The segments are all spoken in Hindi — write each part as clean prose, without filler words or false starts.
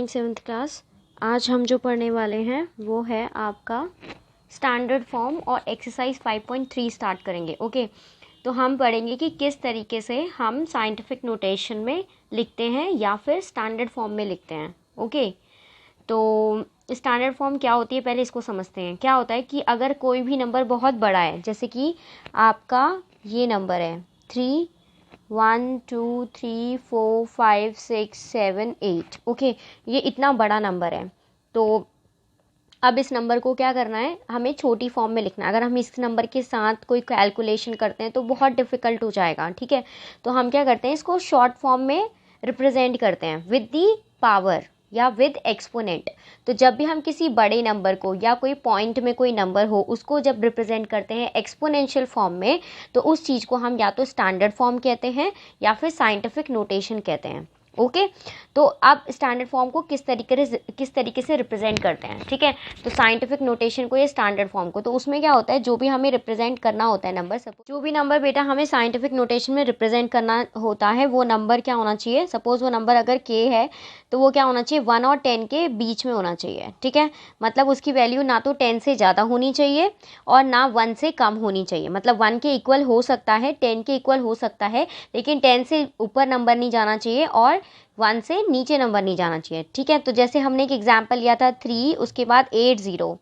Morning 7th class. आज हम जो पढ़ने वाले हैं वो है आपका स्टैंडर्ड फॉर्म और एक्सरसाइज 5.3 स्टार्ट करेंगे। ओके, तो हम पढ़ेंगे कि किस तरीके से हम साइंटिफिक नोटेशन में लिखते हैं या फिर स्टैंडर्ड फॉर्म में लिखते हैं। ओके, तो स्टैंडर्ड फॉर्म क्या होती है पहले इसको समझते हैं। क्या होता है कि अगर कोई भी नंबर बहुत बड़ा है, जैसे कि आपका ये नंबर है 3 1 2 3 4 5 6 7 8। ओके, ये इतना बड़ा नंबर है। तो अब इस नंबर को क्या करना है, हमें छोटी फॉर्म में लिखना है। अगर हम इस नंबर के साथ कोई कैलकुलेशन करते हैं तो बहुत डिफ़िकल्ट हो जाएगा। ठीक है, तो हम क्या करते हैं, इसको शॉर्ट फॉर्म में रिप्रेजेंट करते हैं विद दी पावर या विद एक्सपोनेंट। तो जब भी हम किसी बड़े नंबर को या कोई पॉइंट में कोई नंबर हो उसको जब रिप्रेजेंट करते हैं एक्सपोनेंशियल फॉर्म में, तो उस चीज़ को हम या तो स्टैंडर्ड फॉर्म कहते हैं या फिर साइंटिफिक नोटेशन कहते हैं। ओके, तो अब स्टैंडर्ड फॉर्म को किस तरीके से रिप्रेजेंट करते हैं। ठीक है, तो साइंटिफिक नोटेशन को या स्टैंडर्ड फॉर्म को, तो उसमें क्या होता है, जो भी हमें रिप्रेजेंट करना होता है नंबर, सपोज जो भी नंबर बेटा हमें साइंटिफिक नोटेशन में रिप्रेजेंट करना होता है वो नंबर क्या होना चाहिए। सपोज वो नंबर अगर k है तो वो क्या होना चाहिए, 1 और 10 के बीच में होना चाहिए। ठीक है, मतलब उसकी वैल्यू ना तो 10 से ज़्यादा होनी चाहिए और ना 1 से कम होनी चाहिए। मतलब 1 के इक्वल हो सकता है, 10 के इक्वल हो सकता है, लेकिन 10 से ऊपर नंबर नहीं जाना चाहिए और 1 से नीचे नंबर नहीं जाना चाहिए। ठीक है, तो जैसे हमने एक एग्जाम्पल लिया था 3, उसके बाद 8 0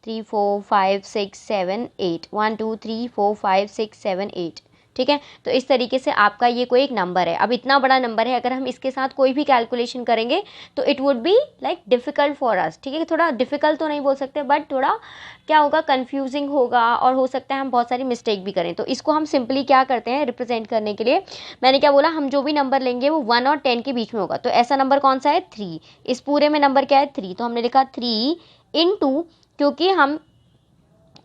3 4 5 6 7 8 1 2 3 4 5 6 7 8। ठीक है, तो इस तरीके से आपका ये कोई एक नंबर है। अब इतना बड़ा नंबर है, अगर हम इसके साथ कोई भी कैलकुलेशन करेंगे तो it would be like difficult for us. ठीक है, थोड़ा डिफ़िकल्ट तो नहीं बोल सकते, बट थोड़ा क्या होगा, कंफ्यूजिंग होगा और हो सकता है हम बहुत सारी मिस्टेक भी करें। तो इसको हम सिंपली क्या करते हैं, रिप्रेजेंट करने के लिए मैंने क्या बोला, हम जो भी नंबर लेंगे वो 1 और 10 के बीच में होगा। तो ऐसा नंबर कौन सा है, 3। इस पूरे में नंबर क्या है, 3, तो हमने लिखा 3 इंटू, क्योंकि हम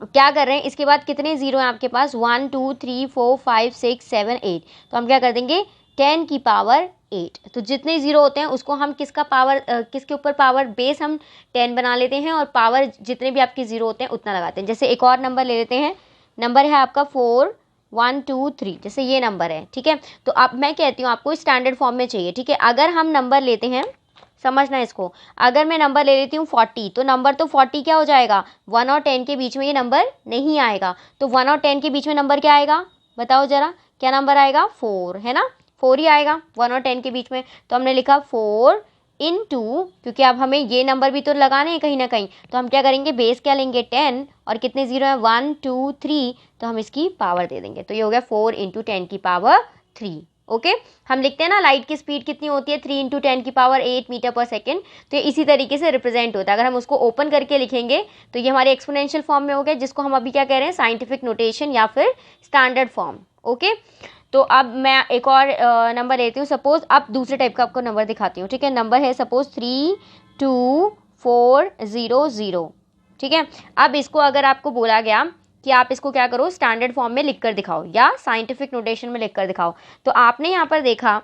क्या कर रहे हैं, इसके बाद कितने जीरो हैं आपके पास, 1 2 3 4 5 6 7 8। तो हम क्या कर देंगे, 10 की पावर 8। तो जितने जीरो होते हैं उसको हम किसका पावर किसके ऊपर पावर बेस हम 10 बना लेते हैं और पावर जितने भी आपके जीरो होते हैं उतना लगाते हैं। जैसे एक और नंबर ले लेते हैं, नंबर है आपका 4 1 2 3, जैसे ये नंबर है। ठीक है, तो अब मैं कहती हूँ आपको स्टैंडर्ड फॉर्म में चाहिए। ठीक है, अगर हम नंबर लेते हैं, समझना इसको, अगर मैं नंबर ले लेती हूँ 40, तो नंबर तो 40 क्या हो जाएगा, 1 और 10 के बीच में ये नंबर नहीं आएगा। तो 1 और 10 के बीच में नंबर क्या आएगा, बताओ जरा, क्या नंबर आएगा, 4 है ना, 4 ही आएगा 1 और 10 के बीच में। तो हमने लिखा 4 इंटू, क्योंकि अब हमें ये नंबर भी तो लगाने हैं कहीं ना कहीं, तो हम क्या करेंगे, बेस क्या लेंगे, 10, और कितने जीरो हैं, 1 2 3, तो हम इसकी पावर दे देंगे। तो ये हो गया 4 इंटू 10 की पावर 3। ओके, हम लिखते हैं ना लाइट की स्पीड कितनी होती है, 3 इंटू 10 की पावर 8 मीटर पर सेकेंड। तो ये इसी तरीके से रिप्रेजेंट होता है। अगर हम उसको ओपन करके लिखेंगे तो ये हमारे एक्सपोनेंशियल फॉर्म में हो गया, जिसको हम अभी क्या कह रहे हैं, साइंटिफिक नोटेशन या फिर स्टैंडर्ड फॉर्म। ओके, तो अब मैं एक और नंबर लेती हूँ। सपोज अब दूसरे टाइप का आपको नंबर दिखाती हूँ। ठीक है, नंबर है सपोज 3 2 4 0 0। ठीक है, अब इसको अगर आपको बोला गया कि आप इसको क्या करो, स्टैंडर्ड फॉर्म में लिखकर दिखाओ या साइंटिफिक नोटेशन में लिखकर दिखाओ, तो आपने यहाँ पर देखा,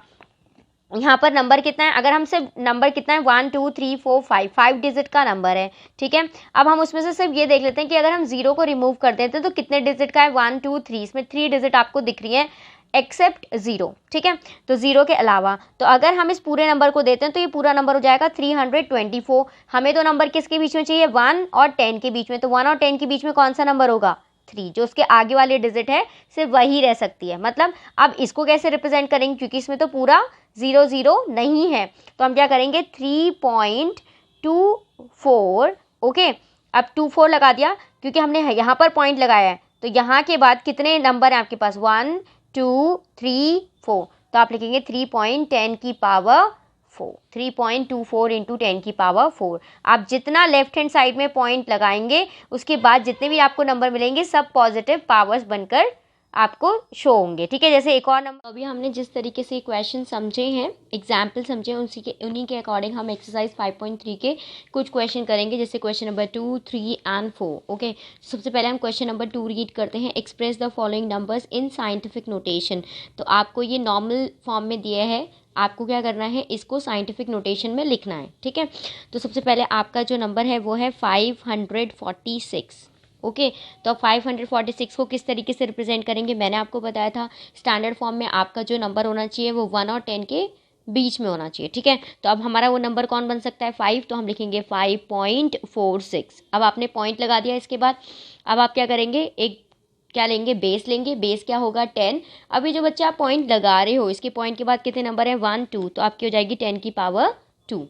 यहाँ पर नंबर कितना है, अगर हम सिर्फ नंबर कितना है 1 2 3 4 5 डिजिट का नंबर है। ठीक है, अब हम उसमें से सिर्फ ये देख लेते हैं कि अगर हम जीरो को रिमूव कर देते हैं तो कितने डिजिट का है, 1 2 3, इसमें 3 डिजिट आपको दिख रही है एक्सेप्ट जीरो। ठीक है, तो जीरो के अलावा, तो अगर हम इस पूरे नंबर को देते हैं तो ये पूरा नंबर हो जाएगा 324। हमें तो नंबर किसके बीच में चाहिए, 1 और 10 के बीच में। तो 1 और 10 के बीच में कौन सा नंबर होगा, 3। जो उसके आगे वाली डिजिट है सिर्फ वही रह सकती है। मतलब अब इसको कैसे रिप्रेजेंट करेंगे, क्योंकि इसमें तो पूरा 0 0 नहीं है, तो हम क्या करेंगे, 3.24। ओके, अब 24 लगा दिया क्योंकि हमने यहाँ पर पॉइंट लगाया है। तो यहाँ के बाद कितने नंबर हैं आपके पास, 1 2 3 4, तो आप लिखेंगे 3.10 की पावर 4, 3.24 इंटू 10 की पावर 4। आप जितना लेफ्ट हैंड साइड में पॉइंट लगाएंगे उसके बाद जितने भी आपको नंबर मिलेंगे सब पॉजिटिव पावर्स बनकर आपको शो होंगे। ठीक है, जैसे एक और नंबर, अभी हमने जिस तरीके से क्वेश्चन समझे हैं, एग्जाम्पल समझे, उन्हीं के अकॉर्डिंग हम एक्सरसाइज 5.3 के कुछ क्वेश्चन करेंगे, जैसे क्वेश्चन नंबर 2 3 एंड 4। ओके, सबसे पहले हम क्वेश्चन नंबर 2 रीड करते हैं। Express the following numbers in scientific notation. तो आपको ये नॉर्मल फॉर्म में दिया है, आपको क्या करना है, इसको साइंटिफिक नोटेशन में लिखना है। ठीक है, तो सबसे पहले आपका जो नंबर है वो है 546। ओके, तो 546 को किस तरीके से रिप्रेजेंट करेंगे, मैंने आपको बताया था स्टैंडर्ड फॉर्म में आपका जो नंबर होना चाहिए वो 1 और 10 के बीच में होना चाहिए, ठीक है। तो अब हमारा वो नंबर कौन बन सकता है, 5, तो हम लिखेंगे 5.46। अब आपने पॉइंट लगा दिया, इसके बाद अब आप क्या करेंगे, एक क्या लेंगे, बेस लेंगे, बेस क्या होगा 10। अभी जो बच्चा आप पॉइंट लगा रहे हो, इसके पॉइंट के बाद कितने नंबर है 1 2, तो आपकी हो जाएगी 10 की पावर 2।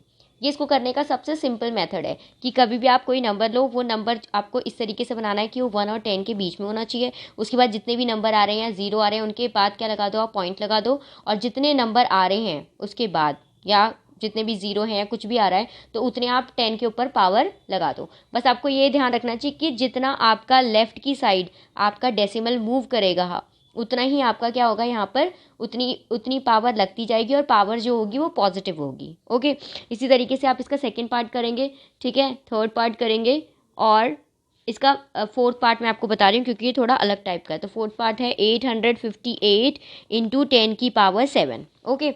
ये इसको करने का सबसे सिंपल मेथड है कि कभी भी आप कोई नंबर लो, वो नंबर आपको इस तरीके से बनाना है कि वो 1 और 10 के बीच में होना चाहिए। उसके बाद जितने भी नंबर आ रहे हैं, 0 आ रहे हैं, उनके बाद क्या लगा दो, आप पॉइंट लगा दो। और जितने नंबर आ रहे हैं उसके बाद, या जितने भी 0 हैं या कुछ भी आ रहा है, तो उतने आप 10 के ऊपर पावर लगा दो। बस आपको ये ध्यान रखना चाहिए कि जितना आपका लेफ़्ट की साइड आपका डेसिमल मूव करेगा, उतना ही आपका क्या होगा, यहाँ पर उतनी उतनी पावर लगती जाएगी, और पावर जो होगी वो पॉजिटिव होगी। ओके, इसी तरीके से आप इसका सेकंड पार्ट करेंगे, ठीक है, थर्ड पार्ट करेंगे, और इसका फोर्थ पार्ट मैं आपको बता रही हूँ क्योंकि ये थोड़ा अलग टाइप का है। तो फोर्थ पार्ट है 858 इंटू 10 की पावर 7। ओके,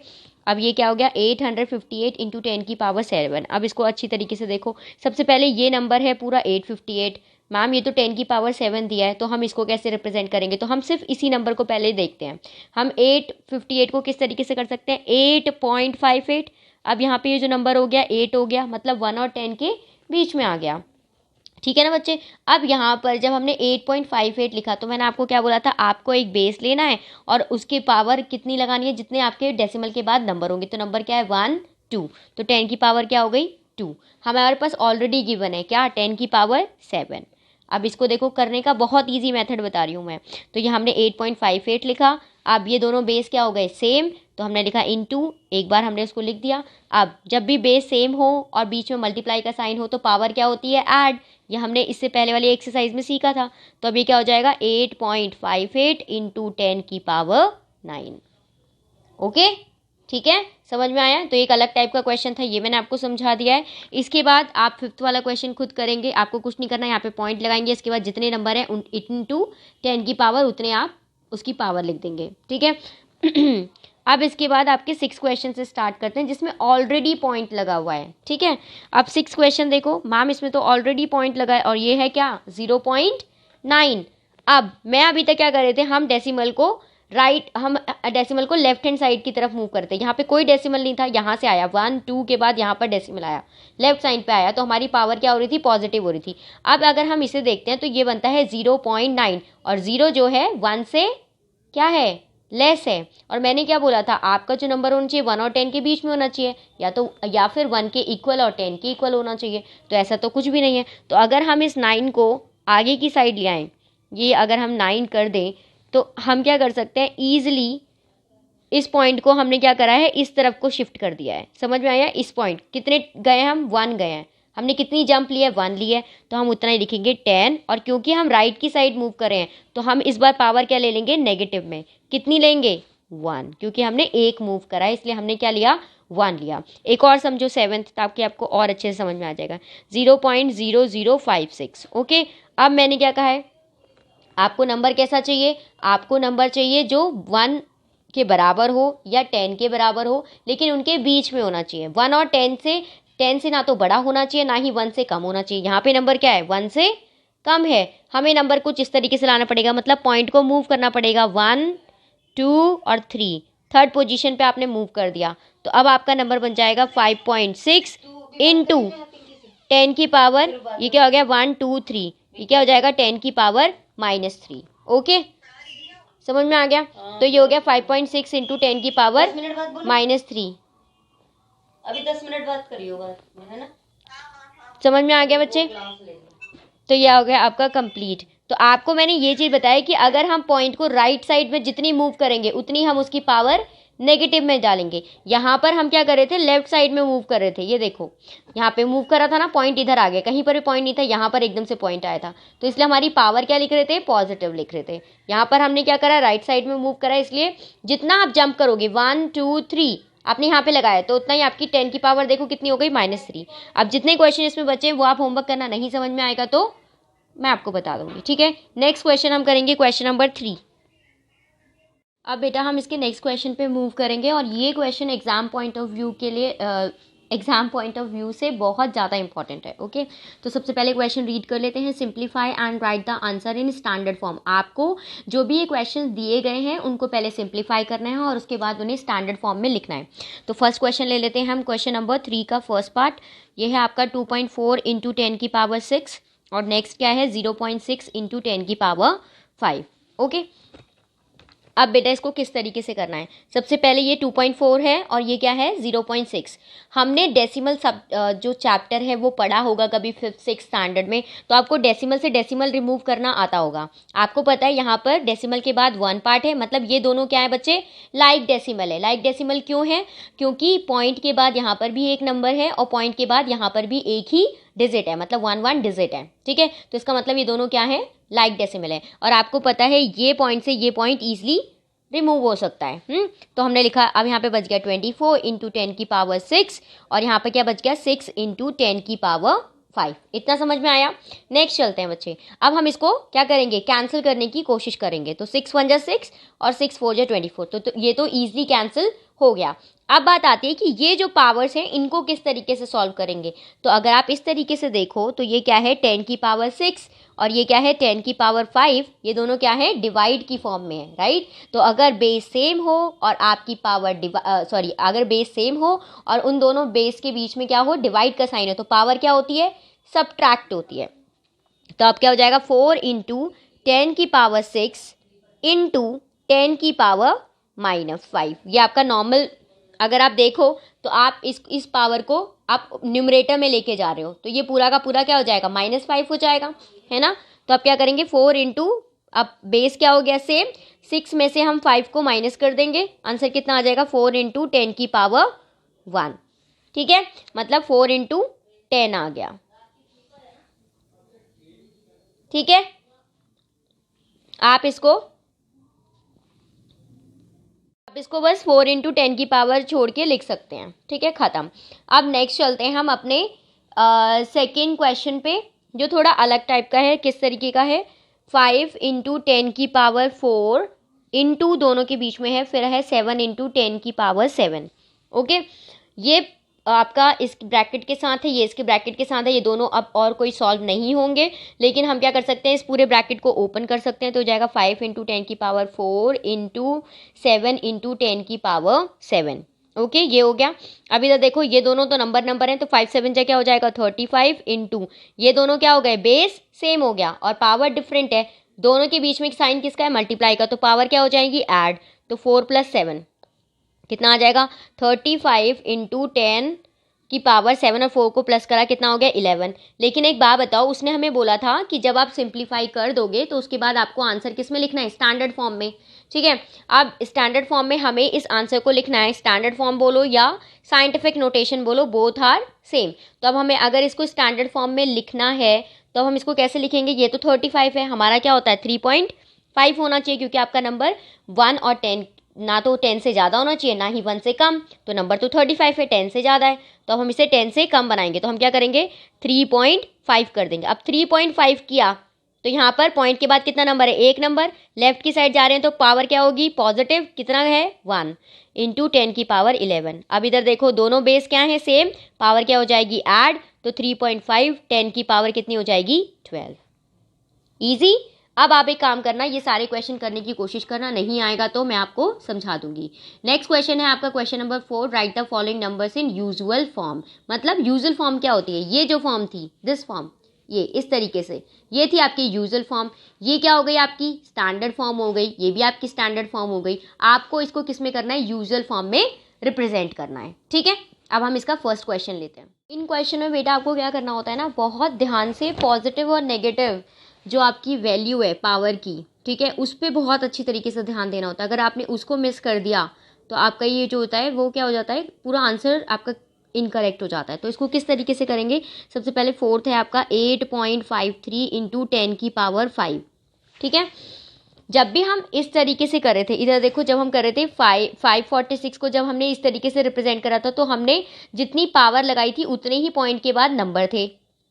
अब ये क्या हो गया, 858 इंटू 10 की पावर 7। अब इसको अच्छी तरीके से देखो, सबसे पहले ये नंबर है पूरा 858। मैम ये तो 10 की पावर 7 दिया है, तो हम इसको कैसे रिप्रेजेंट करेंगे, तो हम सिर्फ इसी नंबर को पहले देखते हैं। हम 858 को किस तरीके से कर सकते हैं, 8.58। अब यहाँ पे ये जो नंबर हो गया 8 हो गया, मतलब 1 और 10 के बीच में आ गया, ठीक है ना बच्चे। अब यहाँ पर जब हमने 8.58 लिखा, तो मैंने आपको क्या बोला था, आपको एक बेस लेना है और उसकी पावर कितनी लगानी है, जितने आपके डेसिमल के बाद नंबर होंगे। तो नंबर क्या है 1 2, तो 10 की पावर क्या हो गई 2। हमारे पास ऑलरेडी गिवन है क्या, 10 की पावर 7। अब इसको देखो, करने का बहुत ईजी मेथड बता रही हूँ मैं। तो ये हमने 8.58 लिखा, अब ये दोनों बेस क्या हो गए, सेम, तो हमने लिखा इनटू, एक बार हमने उसको लिख दिया। अब जब भी बेस सेम हो और बीच में मल्टीप्लाई का साइन हो, तो पावर क्या होती है, ऐड। ये हमने इससे पहले वाली एक्सरसाइज में सीखा था। तो अब ये क्या हो जाएगा, 8.58 इंटू 10 की पावर 9। ओके, ठीक है, समझ में आया। तो एक अलग टाइप का क्वेश्चन था, ये मैंने आपको समझा दिया है। इसके बाद आप फिफ्थ वाला क्वेश्चन खुद करेंगे, आपको कुछ नहीं करना, यहाँ पे पॉइंट लगाएंगे, इसके बाद जितने नंबर हैं इंटू 10 की पावर उतने आप उसकी पावर लिख देंगे, ठीक है। अब इसके बाद आपके 6 क्वेश्चन से स्टार्ट करते हैं, जिसमें ऑलरेडी पॉइंट लगा हुआ है, ठीक है। अब 6 क्वेश्चन देखो, मैम इसमें तो ऑलरेडी पॉइंट लगा है, और ये है क्या 0.9। अब मैं अभी तक क्या कर रहे थे, हम डेसिमल को हम डेसिमल को लेफ्ट हैंड साइड की तरफ मूव करते हैं। यहाँ पे कोई डेसिमल नहीं था, यहाँ से आया 1 2 के बाद यहाँ पर डेसिमल आया, लेफ्ट साइड पे आया, तो हमारी पावर क्या हो रही थी, पॉजिटिव हो रही थी। अब अगर हम इसे देखते हैं तो ये बनता है 0.9, और 0 जो है 1 से क्या है, लेस है। और मैंने क्या बोला था, आपका जो नंबर होना चाहिए 1 और 10 के बीच में होना चाहिए, या फिर 1 के इक्वल और 10 के इक्वल होना चाहिए। तो ऐसा तो कुछ भी नहीं है। तो अगर हम इस 9 को आगे की साइड ले आएँ, ये अगर हम 9 कर दें, तो हम क्या कर सकते हैं, ईजिली इस पॉइंट को हमने क्या करा है, इस तरफ को शिफ्ट कर दिया है। समझ में आया, इस पॉइंट कितने गए, हम 1 गए हैं, हमने कितनी जंप ली है 1 ली है, तो हम उतना ही लिखेंगे 10। और क्योंकि हम राइट की साइड मूव कर रहे हैं, तो हम इस बार पावर क्या ले लेंगे, नेगेटिव में। कितनी लेंगे 1, क्योंकि हमने एक मूव करा है, इसलिए हमने क्या लिया 1 लिया। एक और समझो 7th, ताकि आपको और अच्छे से समझ में आ जाएगा, 0.0056। ओके, अब मैंने क्या कहा है, आपको नंबर कैसा चाहिए, आपको नंबर चाहिए जो 1 के बराबर हो या 10 के बराबर हो, लेकिन उनके बीच में होना चाहिए। 1 और 10 से ना तो बड़ा होना चाहिए, ना ही 1 से कम होना चाहिए। यहाँ पे नंबर क्या है, 1 से कम है। हमें नंबर कुछ इस तरीके से लाना पड़ेगा, मतलब पॉइंट को मूव करना पड़ेगा, 1 2 और 3, थर्ड पोजीशन पे आपने मूव कर दिया। तो अब आपका नंबर बन जाएगा 5.6 इंटू 10 की पावर, ये क्या हो गया 1 2 3, ये क्या हो जाएगा 10 की पावर -3। ओके, समझ में आ गया। तो ये हो गया 5.6 इंटू 10 की पावर -3। अभी 10 मिनट बाद करियो बात, है ना। समझ में आ गया बच्चे। तो ये हो गया आपका कंप्लीट। तो आपको मैंने ये चीज़ बताया कि अगर हम पॉइंट को राइट साइड में जितनी मूव करेंगे, उतनी हम उसकी पावर नेगेटिव में डालेंगे। यहाँ पर हम क्या कर रहे थे, लेफ्ट साइड में मूव कर रहे थे। ये देखो, यहाँ पे मूव करा था ना, पॉइंट इधर आ गया, कहीं पर भी पॉइंट नहीं था, यहाँ पर एकदम से पॉइंट आया था, तो इसलिए हमारी पावर क्या लिख रहे थे, पॉजिटिव लिख रहे थे। यहाँ पर हमने क्या करा, राइट साइड में मूव करा, इसलिए जितना आप जंप करोगे 1 2 3 आपने यहाँ पे लगाया, तो उतना ही आपकी 10 की पावर देखो कितनी हो गई, -3। अब जितने क्वेश्चन इसमें बचे वो आप होमवर्क करना, नहीं समझ में आएगा तो मैं आपको बता दूंगी, ठीक है। नेक्स्ट क्वेश्चन हम करेंगे क्वेश्चन नंबर 3। अब बेटा हम इसके नेक्स्ट क्वेश्चन पे मूव करेंगे, और ये question exam point of view के लिए एग्जाम पॉइंट ऑफ व्यू से बहुत ज़्यादा इंपॉर्टेंट है। ओके, तो सबसे पहले क्वेश्चन रीड कर लेते हैं। Simplify and right the answer in standard form. आपको जो भी ये क्वेश्चन दिए गए हैं उनको पहले सिंप्लीफाई करना है और उसके बाद उन्हें स्टैंडर्ड फॉर्म में लिखना है। तो फर्स्ट क्वेश्चन ले लेते हैं हम, क्वेश्चन नंबर 3 का फर्स्ट पार्ट। ये है आपका 2.4 इंटू 10 की पावर 6 और नेक्स्ट क्या है 0.6 इंटू 10 की पावर 5। ओके, अब बेटा इसको किस तरीके से करना है। सबसे पहले ये 2.4 है और ये क्या है 0.6। हमने डेसिमल सब जो चैप्टर है वो पढ़ा होगा कभी 5th 6th स्टैंडर्ड में, तो आपको डेसिमल से डेसिमल रिमूव करना आता होगा। आपको पता है यहाँ पर डेसिमल के बाद 1 पार्ट है, मतलब ये दोनों क्या है बच्चे, लाइक डेसिमल है। लाइक डेसिमल क्यों है, क्योंकि पॉइंट के बाद यहाँ पर भी एक नंबर है और पॉइंट के बाद यहाँ पर भी एक ही डिजिट है, मतलब 1 डिजिट है। ठीक है, तो इसका मतलब ये दोनों क्या है, लाइक डेसिमल है। और आपको पता है ये पॉइंट से ये पॉइंट ईजिली रिमूव हो सकता है। तो हमने लिखा, अब यहाँ पे बच गया 24 इंटू 10 की पावर 6 और यहाँ पे क्या बच गया 6 इंटू 10 की पावर 5। इतना समझ में आया। नेक्स्ट चलते हैं बच्चे, अब हम इसको क्या करेंगे, कैंसिल करने की कोशिश करेंगे। तो 6 1 जा 6 और 6 4 जा 24, तो ये तो ईजिली कैंसिल हो गया। अब बात आती है कि ये जो पावर्स हैं इनको किस तरीके से सॉल्व करेंगे। तो अगर आप इस तरीके से देखो तो ये क्या है 10 की पावर 6 और ये क्या है 10 की पावर 5, ये दोनों क्या है डिवाइड की फॉर्म में है, राइट। तो अगर बेस सेम हो और आपकी पावर अगर बेस सेम हो और उन दोनों बेस के बीच में क्या हो, डिवाइड का साइन है, तो पावर क्या होती है, सबट्रैक्ट होती है। तो अब क्या हो जाएगा 4 इंटू 10 की पावर 6 इंटू 10 की पावर -5। ये आपका नॉर्मल, अगर आप देखो तो आप इस पावर को आप न्यूमरेटर में लेके जा रहे हो, तो ये पूरा का पूरा क्या हो जाएगा -5 हो जाएगा, है ना। तो अब क्या करेंगे 4 इंटू, अब बेस क्या हो गया सेम, 6 में से हम 5 को माइनस कर देंगे, आंसर कितना आ जाएगा 4 इंटू 10 की पावर 1। ठीक है, मतलब 4 इंटू 10 आ गया। ठीक है, आप इसको बस 4 इंटू 10 की पावर छोड़ के लिख सकते हैं। ठीक है, ख़त्म। अब नेक्स्ट चलते हैं हम अपने सेकेंड क्वेश्चन पे, जो थोड़ा अलग टाइप का है। किस तरीके का है, 5 इंटू 10 की पावर 4 इंटू दोनों के बीच में है, फिर है 7 इंटू 10 की पावर 7। ओके, ये आपका इस ब्रैकेट के साथ है, ये इसके ब्रैकेट के साथ है, ये दोनों अब और कोई सॉल्व नहीं होंगे। लेकिन हम क्या कर सकते हैं, इस पूरे ब्रैकेट को ओपन कर सकते हैं, तो हो जाएगा 5 इंटू 10 की पावर 4 इंटू 7 इंटू 10 की पावर 7। ओके, ये हो गया। अब इधर देखो, ये दोनों तो नंबर हैं, तो 5 7 जा क्या हो जाएगा 35 इंटू, ये दोनों क्या हो गए, बेस सेम हो गया और पावर डिफरेंट है, दोनों के बीच में एक साइन किसका है, मल्टीप्लाई का, तो पावर क्या हो जाएगी ऐड, तो 4 + 7 कितना आ जाएगा 35 इंटू 10 की पावर 7 और 4 को प्लस करा कितना हो गया 11। लेकिन एक बात बताओ, उसने हमें बोला था कि जब आप सिंप्लीफाई कर दोगे तो उसके बाद आपको आंसर किस में लिखना है, स्टैंडर्ड फॉर्म में। ठीक है, अब स्टैंडर्ड फॉर्म में हमें इस आंसर को लिखना है, स्टैंडर्ड फॉर्म बोलो या साइंटिफिक नोटेशन बोलो, बोथ आर सेम। तो अब हमें अगर इसको स्टैंडर्ड फॉर्म में लिखना है तो हम इसको कैसे लिखेंगे, ये तो 35 है, हमारा क्या होता है 3.5 होना चाहिए, क्योंकि आपका नंबर 1 और 10 ना तो 10 से ज़्यादा होना चाहिए ना ही 1 से कम, तो नंबर तो 35 है, 10 से ज़्यादा है, तो अब हम इसे 10 से कम बनाएंगे, तो हम क्या करेंगे 3.5 कर देंगे। अब 3.5 किया तो यहाँ पर पॉइंट के बाद कितना नंबर है, एक नंबर, लेफ्ट की साइड जा रहे हैं तो पावर क्या होगी पॉजिटिव, कितना है 1 इंटू 10 की पावर 11। अब इधर देखो दोनों बेस क्या है सेम, पावर क्या हो जाएगी ऐड, तो 3.5 10 की पावर कितनी हो जाएगी 12। ईजी। अब आप एक काम करना, ये सारे क्वेश्चन करने की कोशिश करना, नहीं आएगा तो मैं आपको समझा दूंगी। नेक्स्ट क्वेश्चन है आपका question number 4, right the following numbers in usual form. मतलब यूजुअल फॉर्म क्या होती है, ये जो फॉर्म थी दिस फॉर्म, ये इस तरीके से, ये थी आपकी यूजुअल फॉर्म, ये क्या हो गई आपकी स्टैंडर्ड फॉर्म हो गई, ये भी आपकी स्टैंडर्ड फॉर्म हो गई। आपको इसको किस में करना है, यूजुअल फॉर्म में रिप्रेजेंट करना है। ठीक है, अब हम इसका फर्स्ट क्वेश्चन लेते हैं। इन क्वेश्चन में बेटा आपको क्या करना होता है ना, बहुत ध्यान से पॉजिटिव और नेगेटिव जो आपकी वैल्यू है पावर की, ठीक है, उस पर बहुत अच्छी तरीके से ध्यान देना होता है। अगर आपने उसको मिस कर दिया तो आपका ये जो होता है वो क्या हो जाता है, पूरा आंसर आपका इनकरेक्ट हो जाता है। तो इसको किस तरीके से करेंगे, सबसे पहले फोर्थ है आपका 8.53 इंटू 10 की पावर 5। ठीक है, जब भी हम इस तरीके से कर रहे थे, इधर देखो जब हम कर रहे थे 546 को जब हमने इस तरीके से रिप्रेजेंट करा था, तो हमने जितनी पावर लगाई थी उतने ही पॉइंट के बाद नंबर थे,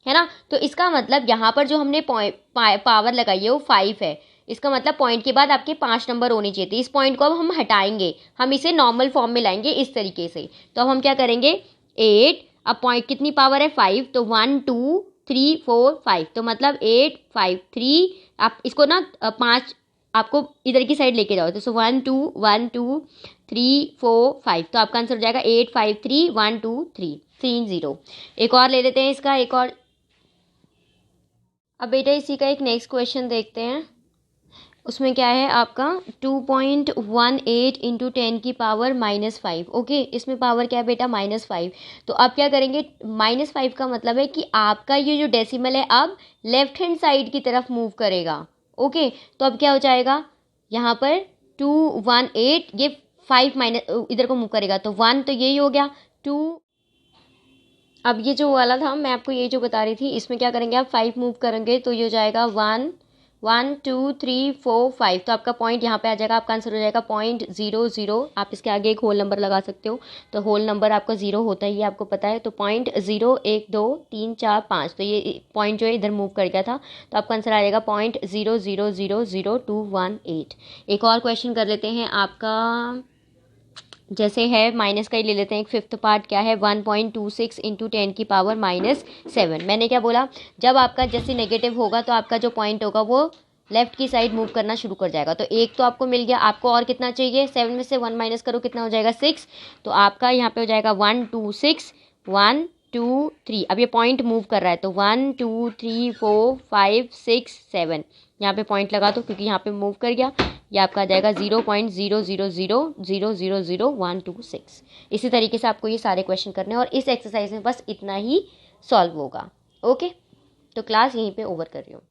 है ना। तो इसका मतलब यहाँ पर जो हमने पावर लगाई है वो 5 है, इसका मतलब पॉइंट के बाद आपके 5 नंबर होने चाहिए थे। इस पॉइंट को अब हम हटाएंगे, हम इसे नॉर्मल फॉर्म में लाएंगे इस तरीके से। तो अब हम क्या करेंगे अब पॉइंट कितनी पावर है 5, तो 1 2 3 4 5, तो मतलब 8 5 3, आप इसको ना 5 आपको इधर की साइड लेके जाओ, तो सो 1 2 1 2 3 4 5, तो आपका आंसर हो जाएगा 8 5 3 1 2 3 3 0। एक और ले लेते हैं इसका, एक और। अब बेटा इसी का एक नेक्स्ट क्वेश्चन देखते हैं। उसमें क्या है आपका 2.18 इंटू 10 की पावर -5। ओके, इसमें पावर क्या है बेटा -5। तो अब क्या करेंगे, -5 का मतलब है कि आपका ये जो डेसिमल है अब लेफ्ट हैंड साइड की तरफ मूव करेगा। ओके, तो अब क्या हो जाएगा, यहाँ पर 218, ये 5 माइनस इधर को मूव करेगा, तो 1, तो यही हो गया 2। अब ये जो वाला था मैं आपको ये जो बता रही थी, इसमें क्या करेंगे आप 5 मूव करेंगे, तो ये हो जाएगा 1 1 2 3 4 5, तो आपका पॉइंट यहाँ पे आ जाएगा, आपका आंसर हो जाएगा 0.00। आप इसके आगे एक होल नंबर लगा सकते हो, तो होल नंबर आपका 0 होता ही है, आपको पता है। तो 0.0 1 2 3 4 5, तो ये पॉइंट जो है इधर मूव कर गया था, तो आपका आंसर आ जाएगा 0.00000218। एक और क्वेश्चन कर लेते हैं आपका, जैसे है माइनस का ही ले लेते हैं। एक फिफ्थ पार्ट क्या है, 1.26 इंटू 10 की पावर -7। मैंने क्या बोला, जब आपका जैसे नेगेटिव होगा तो आपका जो पॉइंट होगा वो लेफ्ट की साइड मूव करना शुरू कर जाएगा। तो एक तो आपको मिल गया, आपको और कितना चाहिए, 7 में से 1 माइनस करो, कितना हो जाएगा 6। तो आपका यहाँ पे हो जाएगा 1 2 6 1 2 3। अब ये पॉइंट मूव कर रहा है, तो 1 2 3 4 5 6 7, यहाँ पे पॉइंट लगा दो क्योंकि यहाँ पे मूव कर गया। ये आपका आ जाएगा 0.00000126। इसी तरीके से आपको ये सारे क्वेश्चन करने हैं और इस एक्सरसाइज में बस इतना ही सॉल्व होगा। ओके, तो क्लास यहीं पे ओवर कर रही हूँ।